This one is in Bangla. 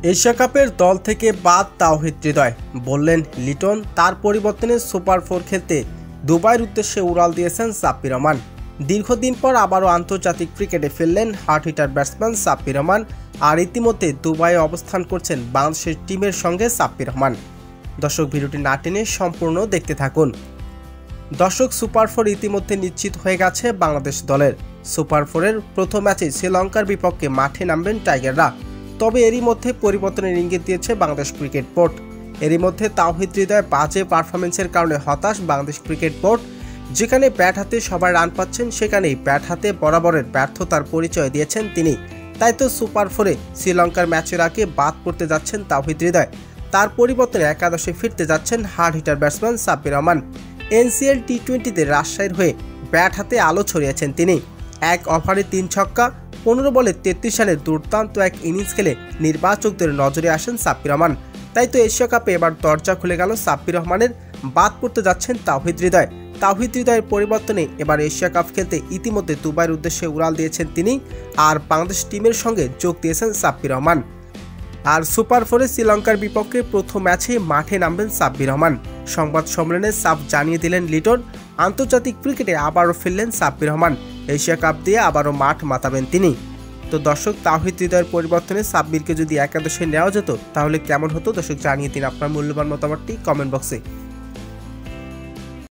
এশিয়া কাপের দল থেকে বাদ তাওহিদ হৃদয়, বললেন লিটন। তার পরিবর্তনে সুপার 4 খেলতে দুবাইয়ের উদ্দেশ্যে উড়াল দিয়েছেন সাব্বির রহমান। দীর্ঘদিন পর আবারও আন্তর্জাতিক ক্রিকেটে ফিরলেন hard hitter batsman Sabbir Rahman. আর ইতিমধ্যে দুবাইয়ে অবস্থান করছেন বাংলাদেশের টিমের সঙ্গে সাব্বির রহমান। দর্শক, ভিডিওটি না টেনে সম্পূর্ণ দেখতে থাকুন। দর্শক, সুপার 4 ইতিমধ্যে নিশ্চিত হয়ে গেছে বাংলাদেশ দলের। সুপার 4-এর প্রথম ম্যাচে শ্রীলঙ্কার বিপক্ষে মাঠে নামবেন টাইগাররা। তবে এরই মধ্যে পরিবর্তনের ইঙ্গিত দিয়েছে বাংলাদেশ ক্রিকেট বোর্ড। এরই মধ্যে তাওহিদ হৃদয় বাজে পারফরমেন্সের কারণে হতাশ বাংলাদেশ ক্রিকেট বোর্ড। যেখানে ব্যাট হাতে সবাই রান পাচ্ছেন, সেখানেই ব্যাট হাতে বরাবরের ব্যর্থতার পরিচয় দিয়েছেন তিনি। তাই তো সুপার 4-এ শ্রীলঙ্কার ম্যাচের আগে বাদ পড়তে যাচ্ছেন তাওহিদ হৃদয়। তার পরিবর্তনে একাদশে ফিরতে যাচ্ছেন hard hitter batsman Sabbir Rahman. NCL T20-তে রাজশাহীর হয়ে ব্যাট হাতে আলো ছড়িয়েছেন তিনি। এক ওভারে 3 ছক্কা, 15 বলে 33 রানের দুর্দান্ত এক ইনিংস খেলে নির্বাচকদের নজরে আসেন সাব্বির রহমান। তাই তো এশিয়া কাপে এবার দরজা খুলে গেল সাব্বির রহমানের। বাদ পড়তে যাচ্ছেন তাওহিদ হৃদয়। তাওহিদ হৃদয়ের পরিবর্তনে এবার এশিয়া কাপ খেলতে ইতিমধ্যে দুবাইয়ের উদ্দেশ্যে উড়াল দিয়েছেন তিনি। আর বাংলাদেশ টিমের সঙ্গে যোগ দিয়েছেন সাব্বির রহমান। আর সুপার 4-এ শ্রীলঙ্কার বিপক্ষে প্রথম ম্যাচে মাঠে নামবেন সাব্বির রহমান। সংবাদ সম্মেলনে সাফ জানিয়ে দিলেন লিটন, আন্তর্জাতিক ক্রিকেটে আবারও ফিরলেন সাব্বির রহমান। এশিয়া কাপ দিয়ে আবারও মাঠ মাতাবেন তিনি। তো দর্শক, তাওহিদ হৃদয়ের পরিবর্তনে সাব্বিরকে যদি একাদশে নেওয়া যেত তাহলে কেমন হতো? দর্শক, জানিয়ে দিন আপনার মূল্যবান মতামতটি কমেন্ট বক্সে।